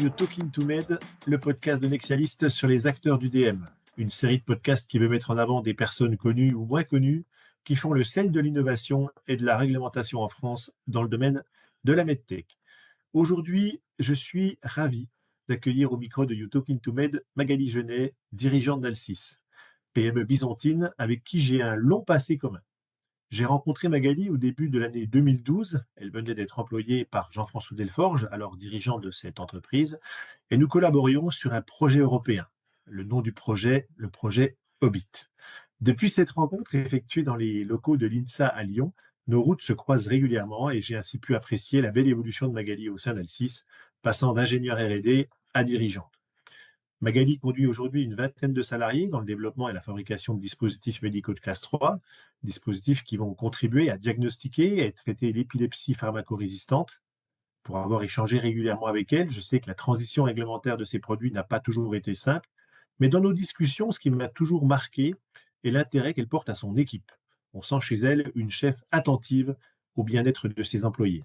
You Talking to Med, le podcast de Nexialist sur les acteurs du DM. Une série de podcasts qui veut mettre en avant des personnes connues ou moins connues qui font le sel de l'innovation et de la réglementation en France dans le domaine de la medtech. Aujourd'hui, je suis ravi d'accueillir au micro de You Talking to Med Magali Genet, dirigeante d'Alcis, PME byzantine avec qui j'ai un long passé commun. J'ai rencontré Magali au début de l'année 2012. Elle venait d'être employée par Jean-François Delforge, alors dirigeant de cette entreprise, et nous collaborions sur un projet européen. Le nom du projet, le projet Hobbit. Depuis cette rencontre effectuée dans les locaux de l'INSA à Lyon, nos routes se croisent régulièrement et j'ai ainsi pu apprécier la belle évolution de Magali au sein d'Alcis, passant d'ingénieur R&D à dirigeante. Magali conduit aujourd'hui une vingtaine de salariés dans le développement et la fabrication de dispositifs médicaux de classe 3, dispositifs qui vont contribuer à diagnostiquer et à traiter l'épilepsie pharmacorésistante. Pour avoir échangé régulièrement avec elle, je sais que la transition réglementaire de ces produits n'a pas toujours été simple, mais dans nos discussions, ce qui m'a toujours marqué est l'intérêt qu'elle porte à son équipe. On sent chez elle une chef attentive au bien-être de ses employés.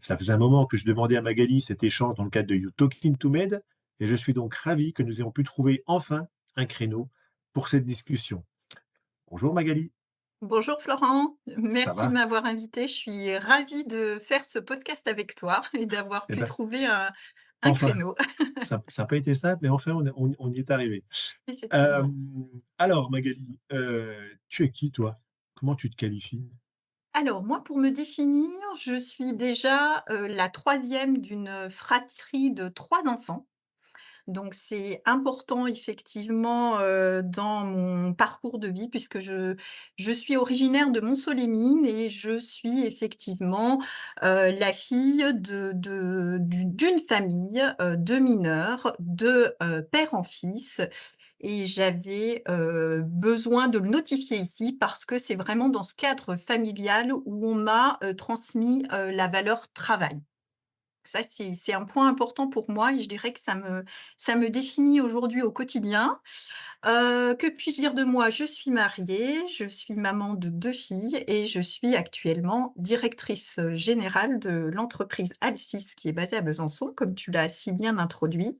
Ça faisait un moment que je demandais à Magali cet échange dans le cadre de You Talking to Med, et je suis donc ravi que nous ayons pu trouver enfin un créneau pour cette discussion. Bonjour Magali, Bonjour Florent, ça merci de va? m'avoir invitée. Je suis ravie de faire ce podcast avec toi et d'avoir Eh pu bien, trouver un enfin, créneau, ça n'a pas été simple, mais enfin, on y est arrivé. Euh, effectivement. alors Magali, tu es qui toi? Comment tu te qualifies? Alors moi, pour me définir, je suis déjà la troisième d'une fratrie de trois enfants. Donc c'est important effectivement, dans mon parcours de vie puisque je suis originaire de Montsolémine et je suis effectivement, la fille d'une famille, de mineurs, de, père en fils et j'avais, besoin de le notifier ici parce que c'est vraiment dans ce cadre familial où on m'a, transmis, la valeur travail. Ça, c'est un point important pour moi et je dirais que ça me définit aujourd'hui au quotidien. Que puis-je dire de moi? Je suis mariée, je suis maman de 2 filles et je suis actuellement directrice, générale de l'entreprise Alcis qui est basée à Besançon, comme tu l'as si bien introduit.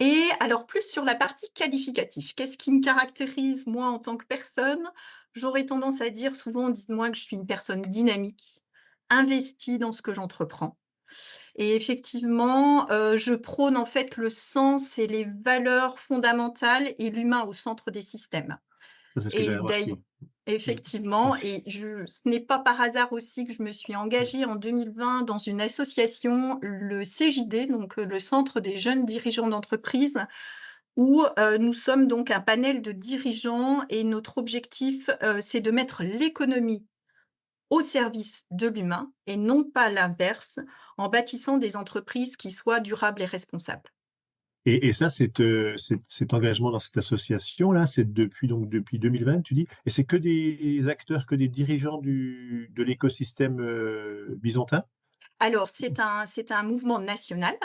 Et alors plus sur la partie qualificatif. Qu'est-ce qui me caractérise moi en tant que personne? J'aurais tendance à dire souvent on dit de moi que je suis une personne dynamique, investie dans ce que j'entreprends. Et effectivement, je prône en fait le sens et les valeurs fondamentales et l'humain au centre des systèmes. Ça, c'est ce que Et j'avais d'ail remarqué. Mm. effectivement et ce n'est pas par hasard aussi que je me suis engagée en 2020 dans une association, le CJD, donc le Centre des jeunes dirigeants d'entreprise, où, nous sommes donc un panel de dirigeants et notre objectif, c'est de mettre l'économie au service de l'humain et non pas l'inverse, en bâtissant des entreprises qui soient durables et responsables. Et ça, cet engagement dans cette association-là, c'est depuis 2020, tu dis, et c'est que des acteurs, que des dirigeants de l'écosystème byzantin? Alors c'est un mouvement national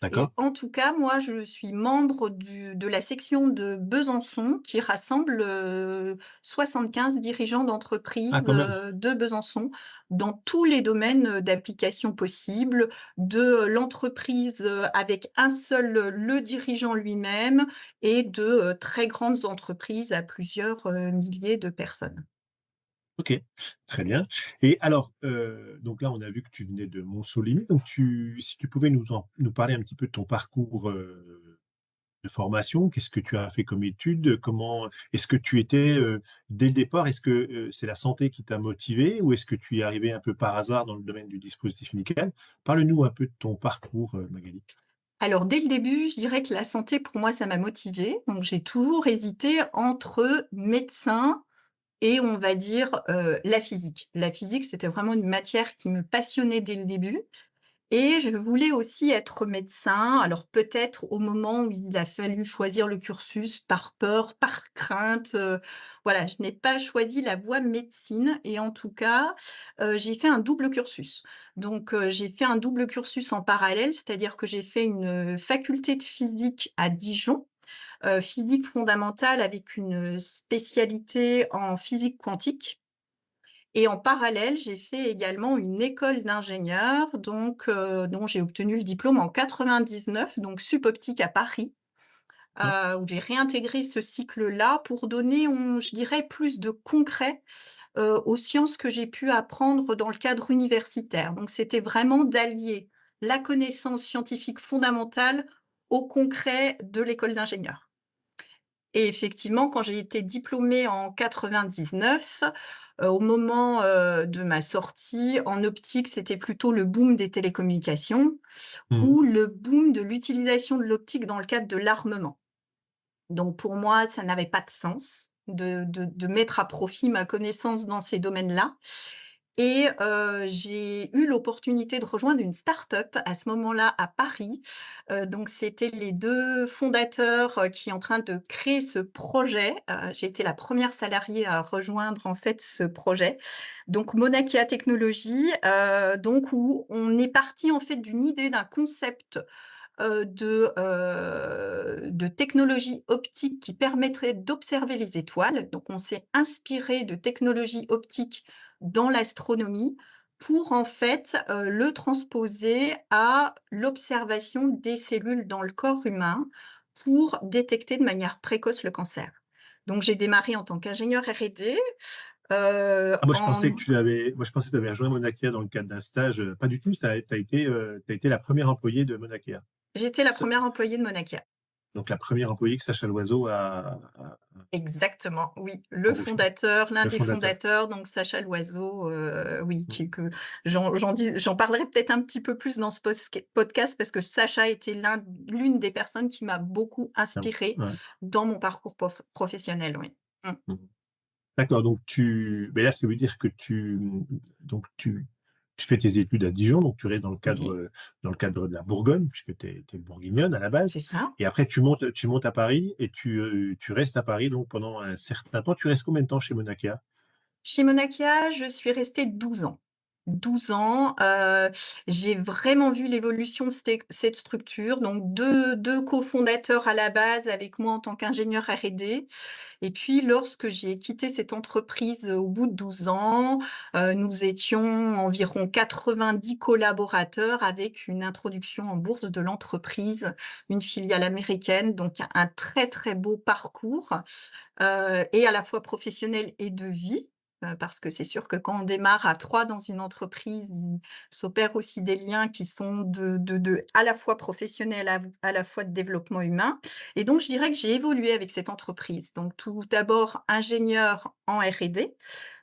D'accord? et en tout cas, moi, je suis membre de la section de Besançon qui rassemble, 75 dirigeants Ah, d'entreprises, quand même. de Besançon dans tous les domaines, d'application possibles, de l'entreprise, avec un seul, le dirigeant lui-même et de, très grandes entreprises à plusieurs, milliers de personnes. Ok, très bien. Et alors, donc là, on a vu que tu venais de Montsolimay. Donc, si tu pouvais nous parler un petit peu de ton parcours de formation, qu'est-ce que tu as fait comme études? Comment est-ce que tu étais dès le départ? Est-ce que c'est la santé qui t'a motivé ou est-ce que tu es arrivé un peu par hasard dans le domaine du dispositif médical? Parle-nous un peu de ton parcours, Magali. Alors dès le début, je dirais que la santé pour moi ça m'a motivée, donc j'ai toujours hésité entre médecin et on va dire, la physique. La physique, c'était vraiment une matière qui me passionnait dès le début et je voulais aussi être médecin. Alors peut-être au moment où il a fallu choisir le cursus par peur, par crainte, voilà, je n'ai pas choisi la voie médecine et en tout cas, j'ai fait un double cursus. Donc, j'ai fait un double cursus en parallèle, c'est-à-dire que j'ai fait une, faculté de physique à Dijon, physique fondamentale avec une, spécialité en physique quantique et en parallèle, j'ai fait également une école d'ingénieur, dont j'ai obtenu le diplôme en 99, donc Sup Optique à Paris, D'accord. où j'ai réintégré ce cycle-là pour donner, je dirais, plus de concret, aux sciences que j'ai pu apprendre dans le cadre universitaire. Donc c'était vraiment d'allier la connaissance scientifique fondamentale au concret de l'école d'ingénieur. Et effectivement, quand j'ai été diplômée en 99, au moment, de ma sortie en optique, c'était plutôt le boom des télécommunications Mmh. ou le boom de l'utilisation de l'optique dans le cadre de l'armement. Donc pour moi, ça n'avait pas de sens de mettre à profit ma connaissance dans ces domaines-là, et j'ai eu l'opportunité de rejoindre une start-up à ce moment-là à Paris. Donc c'était les 2 fondateurs, qui est en train de créer ce projet. J'ai été la première salariée à rejoindre en fait ce projet. Donc Monakia Technologies, donc où on est parti en fait d'une idée, d'un concept de technologie optique qui permettrait d'observer les étoiles. Donc on s'est inspiré de technologies optiques dans l'astronomie pour en fait, le transposer à l'observation des cellules dans le corps humain pour détecter de manière précoce le cancer. Donc j'ai démarré en tant qu'ingénieure R&D, Ah, moi, en je pensais que tu avais rejoint Mauna Kea dans le cadre d'un stage. Pas du tout, tu as été, tu été la première employée de Mauna Kea. j'étais la Ça- première employée de Monakia. Donc, la première employée que Sacha Loiseau a Exactement, oui. Le embauchée, fondateur, l'un le des fondateur. fondateurs, donc Sacha Loiseau, oui, Mm. que j'en parlerai peut-être un petit peu plus dans ce podcast parce que Sacha était l'une des personnes qui m'a beaucoup Ah, inspirée ouais. dans mon parcours professionnel, oui. Mmh. Mm. D'accord, donc mais là, ça veut dire que donc tu fais tes études à Dijon, donc tu restes Oui, dans le cadre de la Bourgogne, puisque tu es bourguignonne à la base. c'est ça. Et après, tu montes à Paris et tu restes à Paris donc pendant un certain temps. Tu restes combien de temps chez Monaca? Chez Monakia, je suis restée 12 ans. 12 ans, j'ai vraiment vu l'évolution de cette structure, donc deux cofondateurs à la base avec moi en tant qu'ingénieure R&D. Et puis lorsque j'ai quitté cette entreprise, au bout de 12 ans, nous étions environ 90 collaborateurs avec une introduction en bourse de l'entreprise, une filiale américaine, donc un très, très beau parcours, et à la fois professionnel et de vie. Parce que c'est sûr que quand on démarre à 3 dans une entreprise, il s'opère aussi des liens qui sont à la fois professionnels, à la fois de développement humain. Et donc je dirais que j'ai évolué avec cette entreprise. Donc tout d'abord ingénieur en R&D,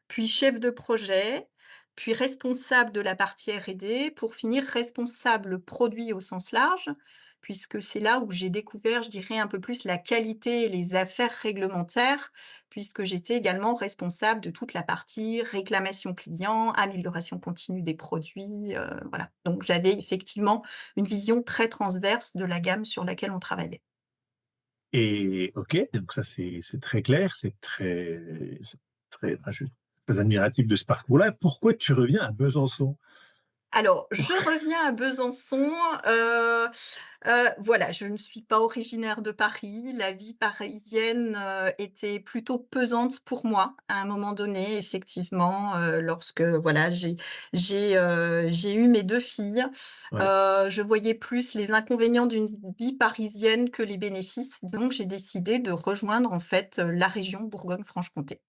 puis chef de projet, puis responsable de la partie R&D, pour finir responsable produit au sens large, puisque c'est là où j'ai découvert, je dirais, un peu plus la qualité et les affaires réglementaires, puisque j'étais également responsable de toute la partie réclamation client, amélioration continue des produits, voilà. Donc j'avais effectivement une vision très transverse de la gamme sur laquelle on travaillait. Et OK, donc ça, c'est très clair, c'est très, enfin, je suis très admiratif de ce parcours-là. Pourquoi tu reviens à Besançon? Alors, je reviens à Besançon, heu voilà, je ne suis pas originaire de Paris. La vie parisienne, était plutôt pesante pour moi, à un moment donné, effectivement, lorsque, voilà, j'ai eu mes 2 filles. Ouais. Je voyais plus les inconvénients d'une vie parisienne que les bénéfices, donc j'ai décidé de rejoindre, en fait, la région Bourgogne-Franche-Comté,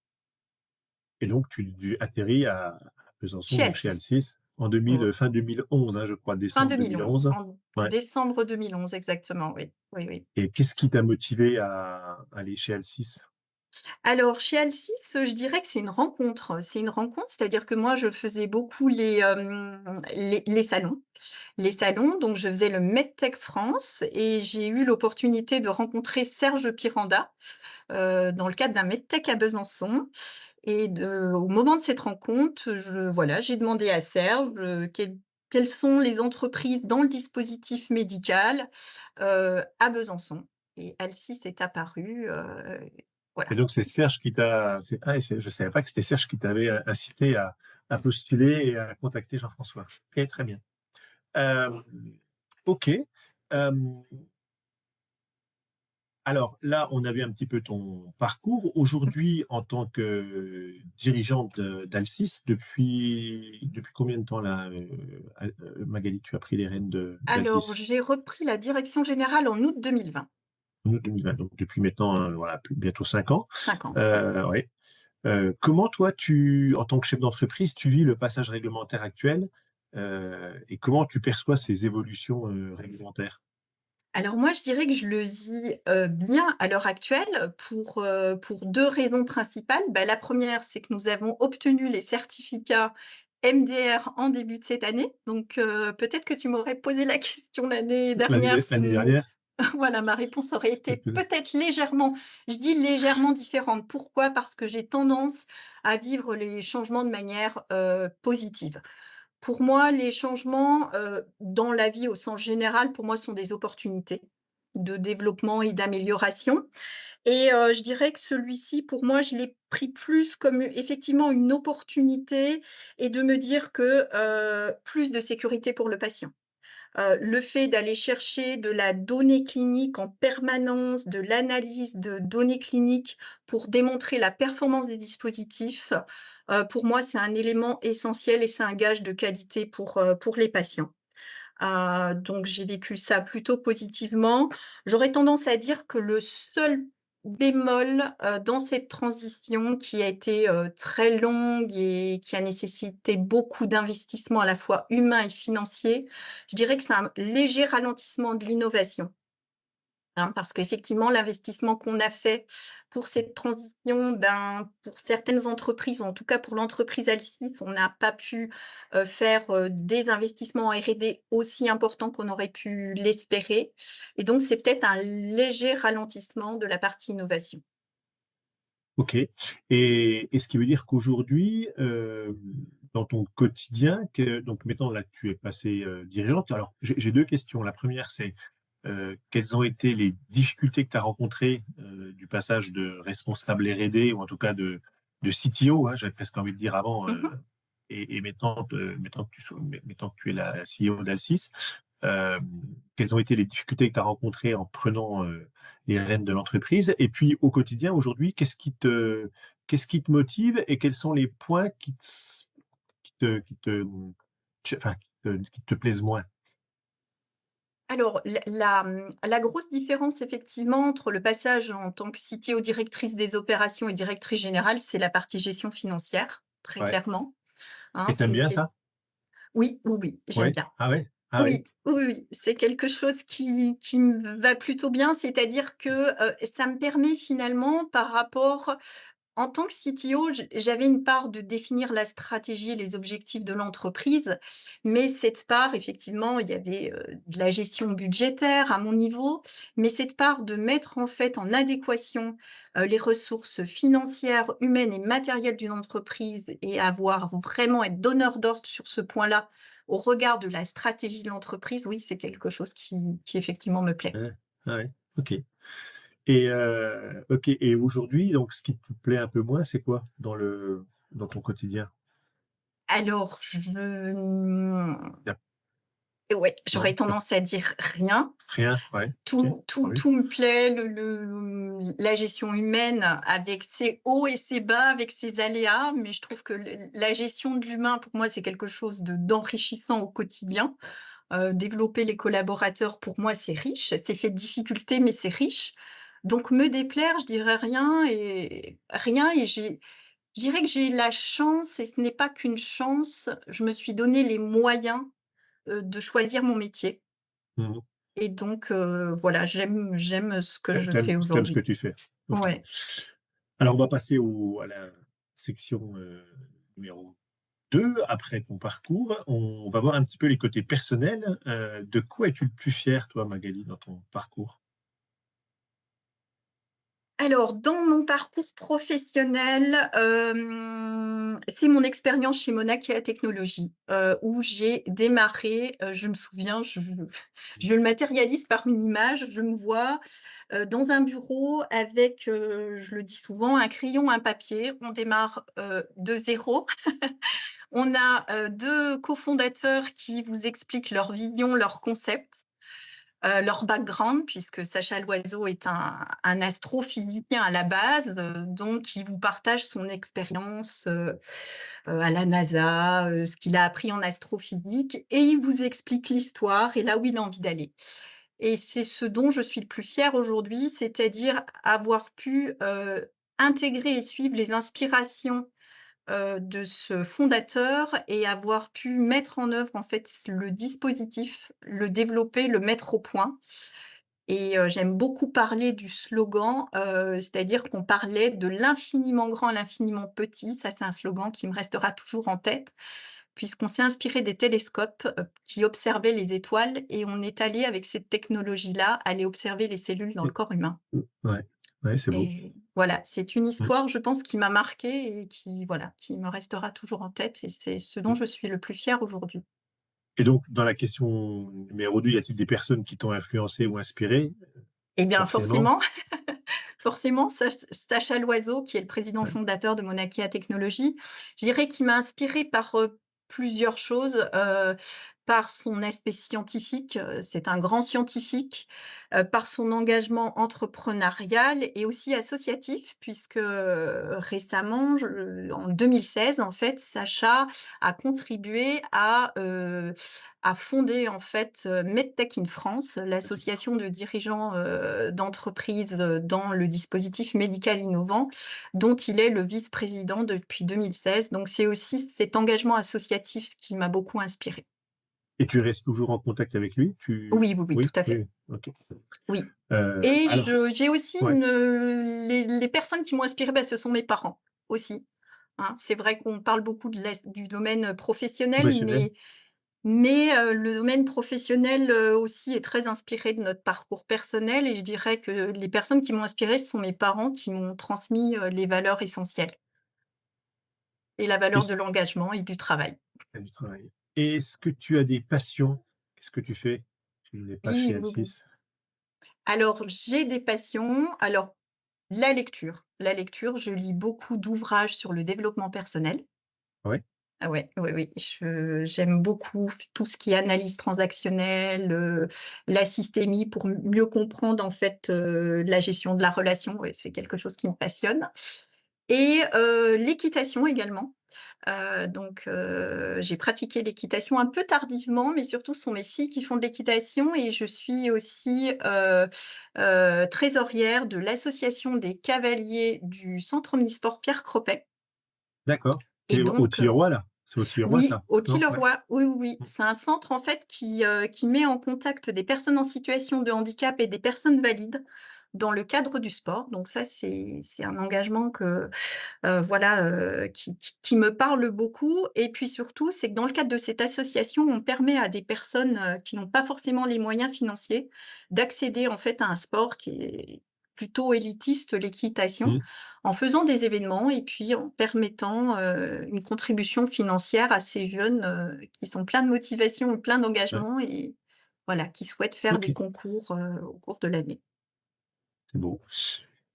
Et donc tu atterris à Besançon, chez donc chez Altis. Alcis, en 2000, fin 2011, hein, je crois, Fin décembre 2011, 2011. en Ouais. décembre 2011 exactement, oui. Oui, oui. Et qu'est-ce qui t'a motivé à aller chez Alcis? Alors chez Alcis, je dirais que c'est une rencontre. C'est une rencontre, c'est-à-dire que moi je faisais beaucoup les salons. Les salons, donc je faisais le MedTech France et j'ai eu l'opportunité de rencontrer Serge Piranda, dans le cadre d'un MedTech à Besançon, et au moment de cette rencontre, voilà, j'ai demandé à Serge, quelles sont les entreprises dans le dispositif médical, à Besançon, et Alcis est apparu, Et voilà. donc c'est Serge qui t'a et je savais pas que c'était Serge qui t'avait, incité à postuler et à contacter Jean-François. OK, très bien. Hem, OK. Hem, Alors là, on a vu un petit peu ton parcours. Aujourd'hui, en tant que dirigeante d'Alcis, depuis combien de temps là, Magali, tu as pris les rênes Alors, d'Alcis? j'ai repris la direction générale en août 2020. En août 2020, donc depuis maintenant, voilà, bientôt 5 ans. 5 ans, ouais. Ouais. Comment toi, en tant que chef d'entreprise, tu vis le passage réglementaire actuel, et comment tu perçois ces évolutions réglementaires? Alors moi, je dirais que je le vis, bien à l'heure actuelle pour 2 raisons principales. Bah, la première, c'est que nous avons obtenu les certificats MDR en début de cette année. Donc, peut-être que tu m'aurais posé la question l'année dernière si L'année dernière? voilà, ma réponse aurait été Ok. peut-être légèrement, je dis légèrement différente. Pourquoi? Parce que j'ai tendance à vivre les changements de manière, positive. Pour moi, les changements, dans la vie au sens général, pour moi, sont des opportunités de développement et d'amélioration et je dirais que celui-ci, pour moi, je l'ai pris plus comme effectivement une opportunité et de me dire que, plus de sécurité pour le patient. Le fait d'aller chercher de la donnée clinique en permanence, de l'analyse de données cliniques pour démontrer la performance des dispositifs, pour moi, c'est un élément essentiel et c'est un gage de qualité pour les patients. Donc j'ai vécu ça plutôt positivement. J'aurais tendance à dire que le seul bémol, dans cette transition qui a été, très longue et qui a nécessité beaucoup d'investissements à la fois humains et financiers, je dirais que c'est un léger ralentissement de l'innovation. Hein, parce qu'effectivement, l'investissement qu'on a fait pour cette transition, ben, pour certaines entreprises, ou en tout cas pour l'entreprise Alcis, on n'a pas pu, faire, des investissements en R&D aussi importants qu'on aurait pu l'espérer et donc c'est peut-être un léger ralentissement de la partie innovation. OK, et ce qui veut dire qu'aujourd'hui, dans ton quotidien, donc maintenant là, tu es passée, dirigeante. Alors j'ai 2 questions. La première, c'est, quelles ont été les difficultés que tu as rencontrées, du passage de responsable R&D ou en tout cas de CTO, hein, j'avais presque envie de dire avant, Mmh mh. et maintenant que tu es la CEO d'Alcis. Hem, Quelles ont été les difficultés que tu as rencontrées en prenant, les rênes de l'entreprise? Et puis au quotidien, aujourd'hui, qu'est-ce qui te motive et quels sont les points qui te plaisent moins? Alors la grosse différence effectivement entre le passage en tant que CTO, directrice des opérations et directrice générale, c'est la partie gestion financière, très Ouais, clairement, hein. et tu aimes bien C'est ça? oui, oui, oui, j'aime Ouais? bien. Ah ouais? Ah ouais? Oui, oui, oui, c'est quelque chose qui me va plutôt bien, c'est-à-dire que, ça me permet finalement par rapport en tant que CTO, j'avais une part de définir la stratégie et les objectifs de l'entreprise, mais cette part, effectivement, il y avait, de la gestion budgétaire à mon niveau, mais cette part de mettre en fait en adéquation, les ressources financières, humaines et matérielles d'une entreprise et avoir vraiment être donneur d'ordre sur ce point-là, au regard de la stratégie de l'entreprise, oui, c'est quelque chose qui effectivement me plaît. Ouais. Ah ouais, OK. OK, et aujourd'hui, donc ce qui te plaît un peu moins, c'est quoi dans ton quotidien? Alors Il y a ouais, Non? j'aurais tendance à dire rien. Rien? Ouais, OK, Tout tant tout mieux. tout me plaît, la gestion humaine avec ses hauts et ses bas, avec ses aléas, mais je trouve que la gestion de l'humain, pour moi, c'est quelque chose d'enrichissant au quotidien. Développer les collaborateurs, pour moi, c'est riche, c'est fait de difficultés, mais c'est riche. Donc me déplaire, je dirais rien et je dirais que j'ai la chance et ce n'est pas qu'une chance, je me suis donné les moyens, de choisir mon métier. Mmh mh. Et donc voilà, j'aime ce que je Tu fais aimes ce que aujourd'hui. tu fais. OK. Ouais. Alors on va passer à la section, numéro 2. Après ton parcours. On va voir un petit peu les côtés personnels. De quoi es-tu le plus fier, toi, Magali, dans ton parcours? Alors dans mon parcours professionnel, c'est mon expérience chez Monakia Technologies, où j'ai démarré, je me souviens, je le matérialise par une image, je me vois, dans un bureau avec, je le dis souvent, un crayon, un papier. On démarre, de zéro. On a, 2 cofondateurs qui vous expliquent leur vision, leur concept. Leur background puisque Sacha Loiseau est un astrophysicien à la base, donc il vous partage son expérience, à la NASA, ce qu'il a appris en astrophysique et il vous explique l'histoire et là où il a envie d'aller. Et c'est ce dont je suis le plus fière aujourd'hui, c'est-à-dire avoir pu, intégrer et suivre les inspirations, de ce fondateur et avoir pu mettre en œuvre, en fait, le dispositif, le développer, le mettre au point et j'aime beaucoup parler du slogan, c'est-à-dire qu'on parlait de l'infiniment grand à l'infiniment petit. Ça, c'est un slogan qui me restera toujours en tête puisqu'on s'est inspiré des télescopes, qui observaient les étoiles et on est allé avec cette technologie-là, aller observer les cellules dans le corps humain Ouais, ouais, c'est beau. et voilà, c'est une Mmh, histoire, je pense, qui m'a marquée et qui, voilà, qui me restera toujours en tête et c'est ce dont mmh. je suis le plus fière aujourd'hui. Et donc, dans la question numéro 2, y a-t-il des personnes qui t'ont influencé ou inspiré? Eh bien, Forcément. forcément, forcément, Sacha Loiseau, qui est le président Ouais. fondateur de Monarchia Technologies, je dirais qu'il m'a inspirée par, plusieurs choses, par son aspect scientifique, c'est un grand scientifique, par son engagement entrepreneurial et aussi associatif puisque, récemment, en 2016, en fait, Sacha a contribué à fonder, en fait, MedTech in France, l'association de dirigeants, d'entreprises, dans le dispositif médical innovant, dont il est le vice-président depuis 2016. Donc c'est aussi cet engagement associatif qui m'a beaucoup inspirée. Et tu restes toujours en contact avec lui? Oui, oui, oui, tout Oui? à fait. Oui, OK. Oui et Alors j'ai aussi ouais, les personnes qui m'ont inspirée, bah, ce sont mes parents aussi, hein. C'est vrai qu'on parle beaucoup du domaine professionnel, professionnel? mais le domaine professionnel, aussi est très inspiré de notre parcours personnel et je dirais que les personnes qui m'ont inspirée, ce sont mes parents qui m'ont transmis, les valeurs essentielles et la valeur de Est-ce l'engagement et du travail. tu du travail. Est-ce que tu as des passions? Qu'est-ce que tu fais? Tu n'es pas Oui, chez oui, oui. M6? Alors j'ai des passions. Alors la lecture. La lecture, je lis beaucoup d'ouvrages sur le développement personnel. Ouais? Ah ouais, oui, oui, j'aime beaucoup tout ce qui est analyse transactionnelle, la systémie pour mieux comprendre en fait, la gestion de la relation, ouais, c'est quelque chose qui me passionne et l'équitation également. J'ai pratiqué l'équitation un peu tardivement, mais surtout ce sont mes filles qui font de l'équitation et je suis aussi, trésorière de l'association des cavaliers du centre omnisport Pierre Cropet D'accord. et C'est au donc Tilleroy, là? C'est au Tilleroy, oui, ça? au Non? Ouais. Tilleroy, oui, oui, oui. Mmh. C'est un centre en fait qui met en contact des personnes en situation de handicap et des personnes valides dans le cadre du sport. Donc ça, c'est un engagement que, voilà, qui me parle beaucoup et puis surtout, c'est que dans le cadre de cette association, on permet à des personnes, qui n'ont pas forcément les moyens financiers, d'accéder en fait à un sport qui est plutôt élitiste, l'équitation, Mmh. en faisant des événements et puis en permettant, une contribution financière à ces jeunes, qui sont pleins de motivation et plein Ouais. d'engagement et voilà, qui souhaitent faire des OK, concours, au cours de l'année. c'est beau.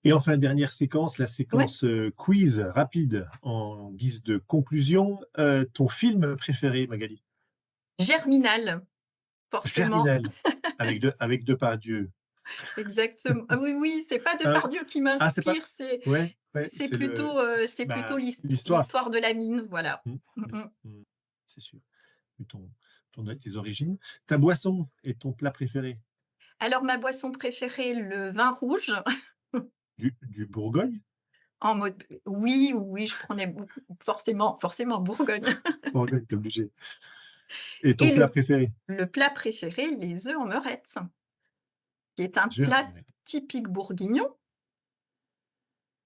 Et enfin, dernière séquence, la Ouais, séquence, quiz rapide en guise de conclusion. Ton film préféré, Magali? Germinal, forcément. Germinal, avec Depardieu. Exactement. Ah oui, oui, c'est pas Ah, Depardieu qui c'est pas m'inspire, ouais, ouais, c'est plutôt, c'est plutôt bah, l'histoire. l'histoire de la mine, voilà. Mmh, Mmh mmh, mh. mmh, c'est sûr. Vu tes origines. Ta boisson et ton plat préféré? Alors ma boisson préférée, le vin rouge, Du Bourgogne? en mode oui, oui, je prenais beaucoup forcément, forcément Bourgogne Bourgogne, tu obligé. Et ton et plat préféré? le plat préféré, les œufs en meurette, qui est un Je plat typique bourguignon.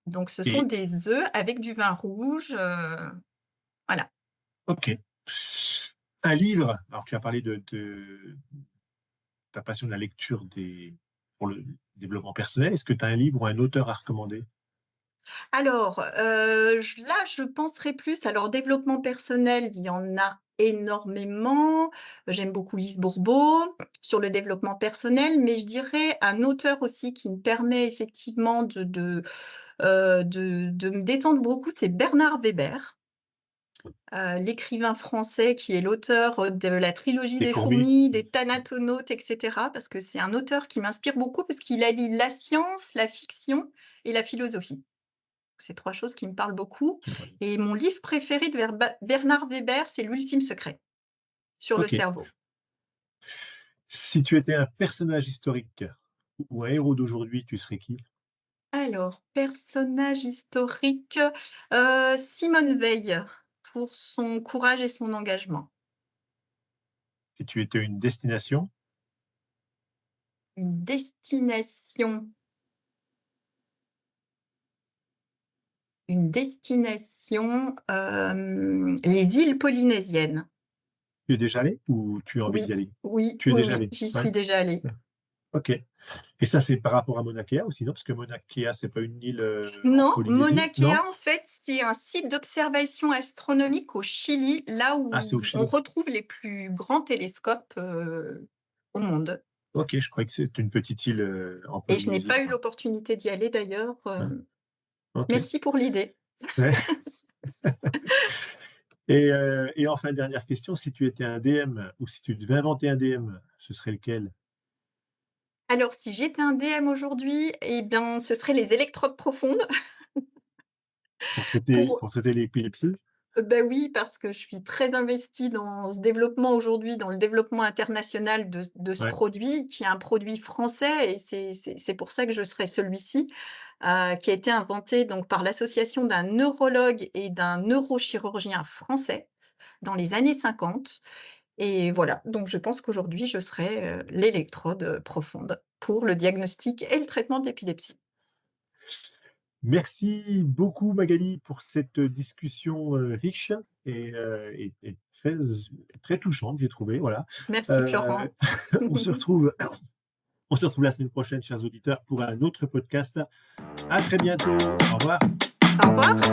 Donc ce sont et des œufs avec du vin rouge, voilà. OK. Un livre, alors tu as parlé de ta passion de la lecture pour le développement personnel. Est-ce que tu as un livre ou un auteur à recommander? Alors, je penserais plus alors développement personnel, il y en a énormément. J'aime beaucoup Lise Bourbeau sur le développement personnel, mais je dirais un auteur aussi qui me permet effectivement de me détendre beaucoup, c'est Bernard Weber. l'écrivain français qui est l'auteur, de la trilogie Des des courbis. fourmis, des Thanatonautes et cetera, parce que c'est un auteur qui m'inspire beaucoup parce qu'il allie la science, la fiction et la philosophie. C'est 3 choses qui me parlent beaucoup et mon livre préféré de Bernard Weber, c'est L'Ultime Secret, sur le OK. cerveau. Si tu étais un personnage historique ou un héros d'aujourd'hui, tu serais qui? Alors, personnage historique, Simone Veil, pour son courage et son engagement. Si tu étais une destination, Une destination les îles polynésiennes. tu es déjà allé ou tu as envie d'y Oui, aller? oui, Tu es oui, déjà oui, allé? j'y Ouais? suis déjà allée. OK. Et ça, c'est par rapport à Mauna Kea ou sinon? Parce que Mauna Kea, c'est pas une île, en Non, Polynésie, Mauna Kea, non? en fait, c'est un site d'observation astronomique au Chili, là Ah, c'est au où on Chili. retrouve les plus grands télescopes, au monde OK, je croyais que c'était une petite île, en et je n'ai Polynésie, pas eu moi. l'opportunité d'y aller d'ailleurs, Ouais, OK. merci pour l'idée. Ouais. Et enfin, dernière question, si tu étais un DM ou si tu devais inventer un DM, ce serait lequel? Alors si j'étais un DM aujourd'hui, eh bien, ce serait les électrodes profondes pour Pour traiter l'épilepsie? bah, oui, parce que je suis très investie dans ce développement aujourd'hui, dans le développement international de ce Ouais. produit, qui est un produit français et c'est pour ça que je serai celui-ci, qui a été inventé donc par l'association d'un neurologue et d'un neurochirurgien français dans les années 50 et voilà, donc je pense qu'aujourd'hui je serai, l'électrode, profonde pour le diagnostic et le traitement de l'épilepsie. Merci beaucoup Magali pour cette discussion, riche et très très touchante, j'ai trouvé, voilà. Merci Heu, Florent. on se retrouve on se retrouve la semaine prochaine, chers auditeurs, pour un autre podcast. À très bientôt. Au revoir. Au revoir.